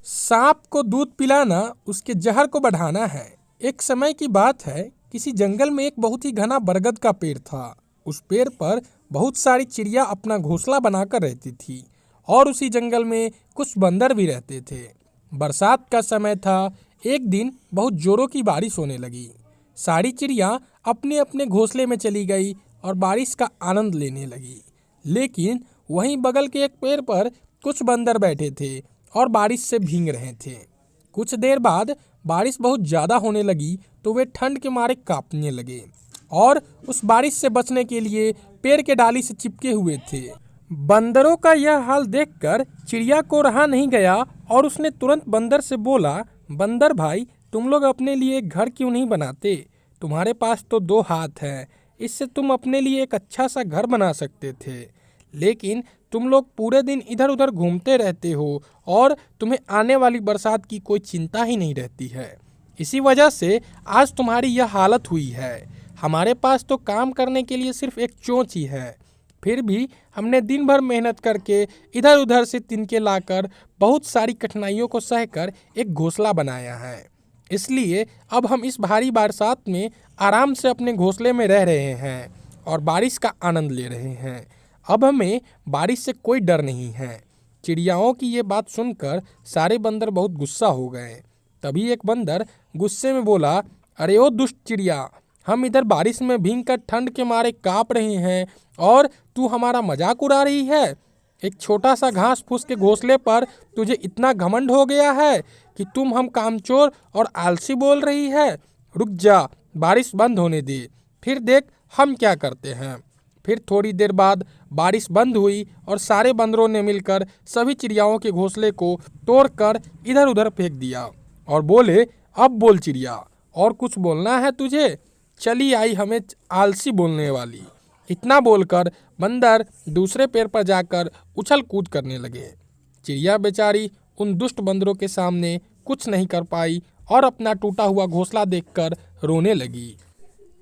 सांप को दूध पिलाना उसके जहर को बढ़ाना है। एक समय की बात है, किसी जंगल में एक बहुत ही घना बरगद का पेड़ था। उस पेड़ पर बहुत सारी चिड़िया अपना घोंसला बनाकर रहती थी और उसी जंगल में कुछ बंदर भी रहते थे। बरसात का समय था। एक दिन बहुत जोरों की बारिश होने लगी। सारी चिड़िया अपने अपने घोंसले में चली गई और बारिश का आनंद लेने लगी। लेकिन वहीं बगल के एक पेड़ पर कुछ बंदर बैठे थे और बारिश से भीग रहे थे। कुछ देर बाद बारिश बहुत ज़्यादा होने लगी तो वे ठंड के मारे कांपने लगे और उस बारिश से बचने के लिए पेड़ के डाली से चिपके हुए थे। बंदरों का यह हाल देखकर चिड़िया को रहा नहीं गया और उसने तुरंत बंदर से बोला, बंदर भाई, तुम लोग अपने लिए एक घर क्यों नहीं बनाते? तुम्हारे पास तो 2 हाथ हैं, इससे तुम अपने लिए एक अच्छा सा घर बना सकते थे। लेकिन तुम लोग पूरे दिन इधर उधर घूमते रहते हो और तुम्हें आने वाली बरसात की कोई चिंता ही नहीं रहती है। इसी वजह से आज तुम्हारी यह हालत हुई है। हमारे पास तो काम करने के लिए सिर्फ एक चोंच ही है, फिर भी हमने दिन भर मेहनत करके इधर उधर से तिनके लाकर बहुत सारी कठिनाइयों को सहकर एक घोंसला बनाया है। इसलिए अब हम इस भारी बरसात में आराम से अपने घोंसले में रह रहे हैं और बारिश का आनंद ले रहे हैं। अब हमें बारिश से कोई डर नहीं है। चिड़ियाओं की ये बात सुनकर सारे बंदर बहुत गुस्सा हो गए। तभी एक बंदर गुस्से में बोला, अरे ओ दुष्ट चिड़िया, हम इधर बारिश में भीगकर ठंड के मारे कांप रहे हैं और तू हमारा मजाक उड़ा रही है। एक छोटा सा घास फूस के घोंसले पर तुझे इतना घमंड हो गया है कि तुम हम कामचोर और आलसी बोल रही है। रुक जा, बारिश बंद होने दे, फिर देख हम क्या करते हैं। फिर थोड़ी देर बाद बारिश बंद हुई और सारे बंदरों ने मिलकर सभी चिड़ियाओं के घोंसले को तोड़कर इधर उधर फेंक दिया और बोले, अब बोल चिड़िया, और कुछ बोलना है तुझे? चली आई हमें आलसी बोलने वाली। इतना बोलकर बंदर दूसरे पेड़ पर जाकर उछल कूद करने लगे। चिड़िया बेचारी उन दुष्ट बंदरों के सामने कुछ नहीं कर पाई और अपना टूटा हुआ घोंसला देखकर रोने लगी।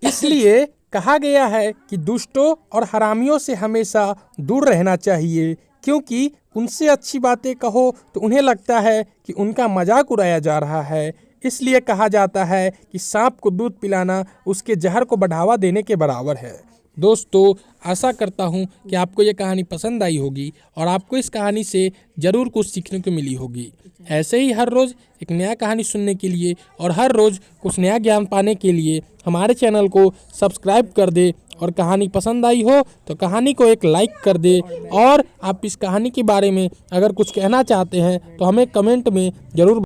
इसलिए कहा गया है कि दुष्टों और हरामियों से हमेशा दूर रहना चाहिए, क्योंकि उनसे अच्छी बातें कहो तो उन्हें लगता है कि उनका मजाक उड़ाया जा रहा है। इसलिए कहा जाता है कि सांप को दूध पिलाना उसके जहर को बढ़ावा देने के बराबर है। दोस्तों, आशा करता हूँ कि आपको ये कहानी पसंद आई होगी और आपको इस कहानी से ज़रूर कुछ सीखने को मिली होगी। ऐसे ही हर रोज़ एक नया कहानी सुनने के लिए और हर रोज़ कुछ नया ज्ञान पाने के लिए हमारे चैनल को सब्सक्राइब कर दे और कहानी पसंद आई हो तो कहानी को एक लाइक कर दे। और आप इस कहानी के बारे में अगर कुछ कहना चाहते हैं तो हमें कमेंट में ज़रूर